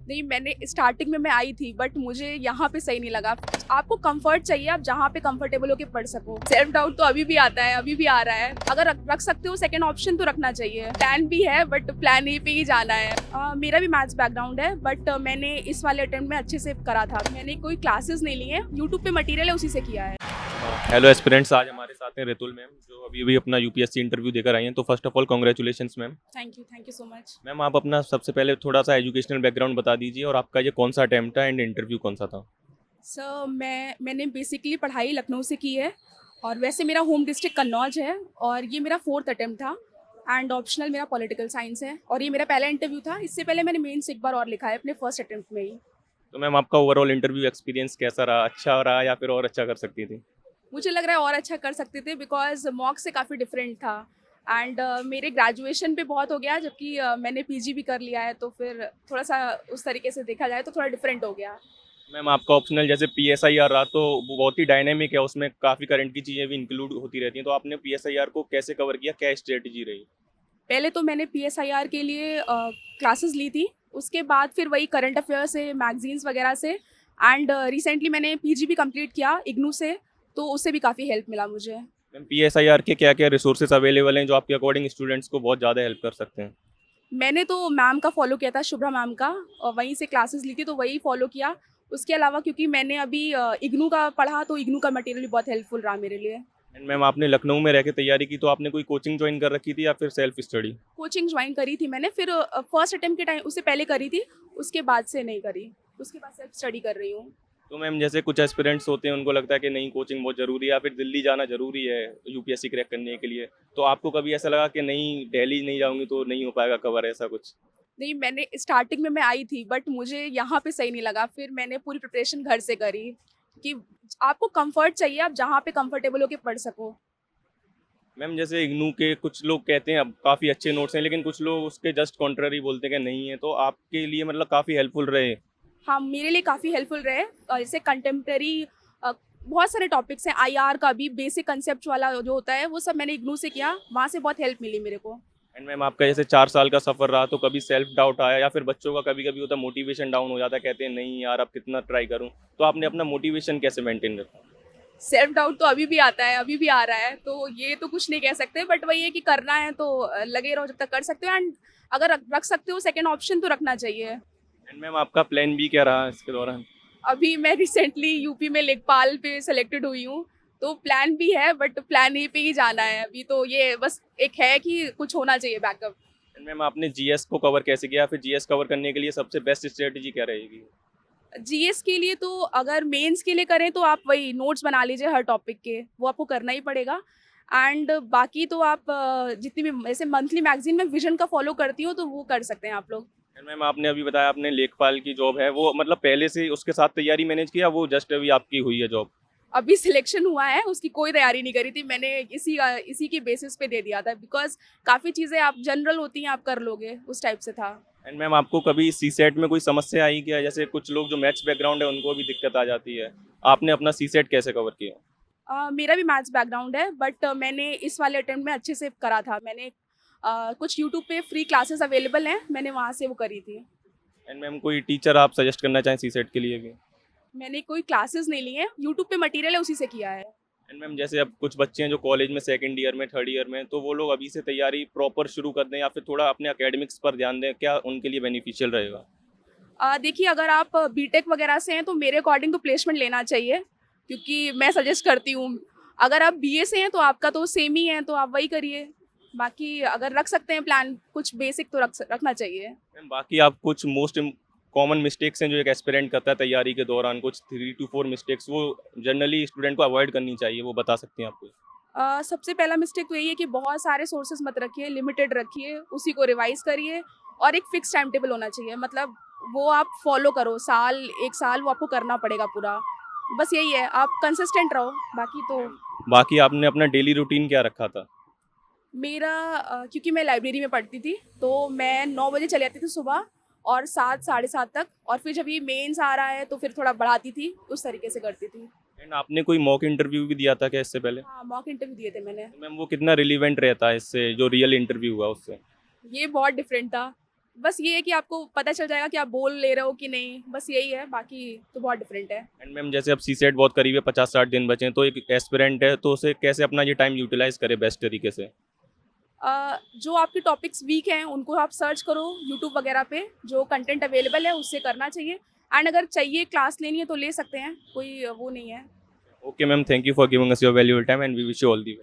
नहीं, मैंने स्टार्टिंग में मैं आई थी बट मुझे यहाँ पे सही नहीं लगा। आपको कंफर्ट चाहिए, आप जहाँ पे कंफर्टेबल होके पढ़ सको। सेल्फ डाउट तो अभी भी आता है, अभी भी आ रहा है। अगर रख सकते हो सेकंड ऑप्शन तो रखना चाहिए। प्लान भी है बट प्लान ए पे ही जाना है। मेरा भी मैथ्स बैकग्राउंड है बट मैंने इस वाले अटेम्प्ट में अच्छे से करा था। मैंने कोई क्लासेस नहीं ली है, यूट्यूब पे मटीरियल है उसी से किया है। हेलो एस्पिरेंट्स, आज हमारे साथ हैं रितुल मैम जो अभी अभी अपना यूपीएससी इंटरव्यू देकर आई हैं। तो first of all congratulations ma'am. Thank you so much. Ma'am आप अपना सबसे पहले थोड़ा सा एजुकेशनल बैकग्राउंड बता दीजिए और आपका ये कौन सा अटैम्प्ट था एंड इंटरव्यू कौन सा था। सर मैंने बेसिकली पढ़ाई लखनऊ से की है और वैसे मेरा होम डिस्ट्रिक्ट कन्नौज है और ये मेरा 4th अटेम्प्ट था एंड ऑप्शनल मेरा पॉलिटिकल साइंस है और ये मेरा पहला इंटरव्यू था। इससे पहले मैंने मेंस एक बार और लिखा है अपने फर्स्ट अटेम्प्ट में ही। तो मैम आपका ओवरऑल इंटरव्यू एक्सपीरियंस कैसा रहा, अच्छा रहा या फिर और अच्छा कर सकती थी। मुझे लग रहा है और अच्छा कर सकते थे बिकॉज मॉक से काफ़ी डिफरेंट था एंड मेरे ग्रेजुएशन पे बहुत हो गया जबकि मैंने पीजी भी कर लिया है तो फिर थोड़ा सा उस तरीके से देखा जाए तो थोड़ा डिफरेंट हो गया। मैम आपका ऑप्शनल जैसे पीएसआईआर रहा तो वो बहुत ही डायनेमिक है, उसमें काफ़ी करंट की चीज़ें भी इंक्लूड होती रहती हैं। तो आपने पीएसआईआर को कैसे कवर किया, क्या स्ट्रेटजी रही। पहले तो मैंने पीएसआईआर के लिए क्लासेस ली थी, उसके बाद फिर वही करंट अफेयर से मैगजीन्स वगैरह से एंड रिसेंटली मैंने पीजी भी कंप्लीट किया इग्नू से, तो उससे भी काफ़ी हेल्प मिला मुझे। मैम पीएसआईआर के क्या क्या रिसोर्सेज अवेलेबल हैं जो आपके अकॉर्डिंग स्टूडेंट्स को बहुत ज़्यादा हेल्प कर सकते हैं। मैंने तो मैम का फॉलो किया था, शुभ्रा मैम का, और वहीं से क्लासेस ली थी तो वही फॉलो किया। उसके अलावा क्योंकि मैंने अभी इग्नू का पढ़ा तो इग्नू का मटेरियल भी बहुत हेल्पफुल रहा मेरे लिए। एंड मैम आपने लखनऊ में रह के तैयारी की तो आपने कोई कोचिंग ज्वाइन कर रखी थी या फिर सेल्फ स्टडी। कोचिंग ज्वाइन करी थी मैंने, फिर फर्स्ट अटेम्प्ट के टाइम उससे पहले करी थी, उसके बाद से नहीं करी, उसके बाद सेल्फ स्टडी कर रही हूँ। तो मैम जैसे कुछ एस्पिरेंट्स होते हैं उनको लगता है कि नहीं कोचिंग बहुत ज़रूरी है या फिर दिल्ली जाना ज़रूरी है यूपीएससी क्रैक करने के लिए, तो आपको कभी ऐसा लगा कि नहीं दिल्ली नहीं जाऊंगी तो नहीं हो पाएगा कवर, ऐसा कुछ। नहीं, मैंने स्टार्टिंग में मैं आई थी बट मुझे यहाँ पे सही नहीं लगा, फिर मैंने पूरी प्रिपरेशन घर से करी कि आपको कंफर्ट चाहिए, आप जहाँ पे कंफर्टेबल होके पढ़ सको। मैम जैसे इग्नू के कुछ लोग कहते हैं अब काफ़ी अच्छे नोट्स हैं लेकिन कुछ लोग उसके जस्ट कॉन्ट्ररी बोलते हैं कि नहीं है, तो आपके लिए मतलब काफ़ी हेल्पफुल रहे। हाँ, मेरे लिए काफ़ी हेल्पफुल रहे। जैसे कंटेम्प्रेरी बहुत सारे टॉपिक्स हैं, आईआर का भी बेसिक कंसेप्ट वाला जो होता है वो सब मैंने इग्नू से किया, वहाँ से बहुत हेल्प मिली मेरे को। एंड मैम आपका जैसे 4 साल का सफ़र रहा तो कभी सेल्फ डाउट आया या फिर बच्चों का कभी कभी होता है मोटिवेशन डाउन हो जाता है, कहते हैं नहीं यार अब कितना ट्राई करूँ, तो आपने अपना मोटिवेशन कैसे मेंटेन रखा। सेल्फ डाउट तो अभी भी आता है, अभी भी आ रहा है, तो ये तो कुछ नहीं कह सकते बट वही है कि करना है तो लगे रहो जब तक कर सकते हो एंड अगर रख सकते हो सेकेंड ऑप्शन तो रखना चाहिए। एंड मैम आपका प्लान बी क्या रहा इसके दौरान। अभी मैं रिसेंटली यूपी में लेखपाल पे सेलेक्टेड हुई हूँ, तो प्लान भी है बट प्लान ए पे ही जाना है। अभी तो ये बस एक है कि कुछ होना चाहिए बैकअप। एंड मैम आपने जीएस को कवर कैसे किया, फिर जीएस कवर करने के लिए सबसे बेस्ट स्ट्रेटजी क्या रहेगी। जीएस के लिए तो अगर मेंस के लिए करें तो आप वही नोट्स बना लीजिए हर टॉपिक के, वो आपको करना ही पड़ेगा एंड बाकी तो आप जितनी भी ऐसे मंथली मैगजीन में विजन का फॉलो करती हूँ तो वो कर सकते हैं आप लोग। एंड मैम आपने अभी बताया आपने लेखपाल की जॉब है, वो मतलब पहले से उसके साथ तैयारी मैनेज किया, वो जस्ट अभी आपकी हुई है जॉब। अभी सिलेक्शन हुआ है, उसकी कोई तैयारी नहीं करी थी मैंने, इसी की बेसिस पे दे दिया था बिकॉज काफ़ी चीज़ें आप जनरल होती हैं आप कर लोगे, उस टाइप से था। एंड मैम आपको कभी सी सेट में कोई समस्या आई क्या, जैसे कुछ लोग जो मैथ्स बैकग्राउंड है उनको भी दिक्कत आ जाती है, आपने अपना सी सेट कैसे कवर किया। मेरा भी मैथ्स बैकग्राउंड है बट मैंने इस वाले अटेम्प्ट में अच्छे से करा था। मैंने कुछ यूट्यूब पे फ्री क्लासेस अवेलेबल हैं, मैंने वहाँ से वो करी थी। एंड मैम कोई टीचर आप सजेस्ट करना चाहें सी सेट के लिए भी। मैंने कोई क्लासेस नहीं ली हैं, यूट्यूब पे मटेरियल है उसी से किया है। एंड मैम जैसे अब कुछ बच्चे हैं जो कॉलेज में सेकंड ईयर में थर्ड ईयर में, तो वो लोग अभी से तैयारी प्रॉपर शुरू कर दें या फिर थोड़ा अपने एकेडमिक्स पर ध्यान दें, क्या उनके लिए बेनिफिशियल रहेगा। देखिए अगर आप बीटेक वगैरह से हैं तो मेरे अकॉर्डिंग तो प्लेसमेंट लेना चाहिए, क्योंकि मैं सजेस्ट करती हूँ। अगर आप बीए से हैं तो आपका तो सेम ही है तो आप वही करिए, बाकी अगर रख सकते हैं प्लान कुछ बेसिक तो रखना चाहिए। मैम बाकी आप कुछ मोस्ट कॉमन मिस्टेक्स हैं जो एक एस्पिरेंट करता है तैयारी के दौरान, कुछ 3 to 4 मिस्टेक्स वो जनरली स्टूडेंट को अवॉइड करनी चाहिए, वो बता सकती हैं आपको। सबसे पहला मिस्टेक तो यही है कि बहुत सारे सोर्सेज मत रखिए, लिमिटेड रखिए, उसी को रिवाइज करिए और एक फिक्स टाइम टेबल होना चाहिए, मतलब वो आप फॉलो करो, साल एक साल वो आपको करना पड़ेगा पूरा। बस यही है, आप कंसिस्टेंट रहो, बाकी तो। बाकी आपने अपना डेली रूटीन क्या रखा था। मेरा क्योंकि मैं लाइब्रेरी में पढ़ती थी तो मैं 9 बजे चली जाती थी सुबह और 7 साढ़े 7 तक, और फिर जब ये मेंस आ रहा है तो फिर थोड़ा बढ़ाती थी, उस तरीके से करती थी। एंड आपने कोई मॉक इंटरव्यू भी दिया था क्या इससे पहले। हाँ, मॉक इंटरव्यू दिए थे मैंने। तो मैम वो कितना रिलीवेंट रहता है इससे जो रियल इंटरव्यू हुआ उससे। ये बहुत डिफरेंट था, बस ये है कि आपको पता चल जाएगा कि आप बोल ले रहे हो कि नहीं, बस यही है, बाकी तो बहुत डिफरेंट है। एंड मैम जैसे अब सीसेट बहुत करीब है, 50-60 दिन बचे हैं, तो एक एस्पिरेंट है तो उसे कैसे अपना ये टाइम यूटिलाइज करे बेस्ट तरीके से? जो आपके टॉपिक्स वीक हैं उनको आप सर्च करो यूट्यूब वगैरह पे, जो कंटेंट अवेलेबल है उससे करना चाहिए। एंड अगर चाहिए क्लास लेनी है तो ले सकते हैं, कोई वो नहीं है। Okay ma'am, thank you for giving us your valuable time and we wish you all the best.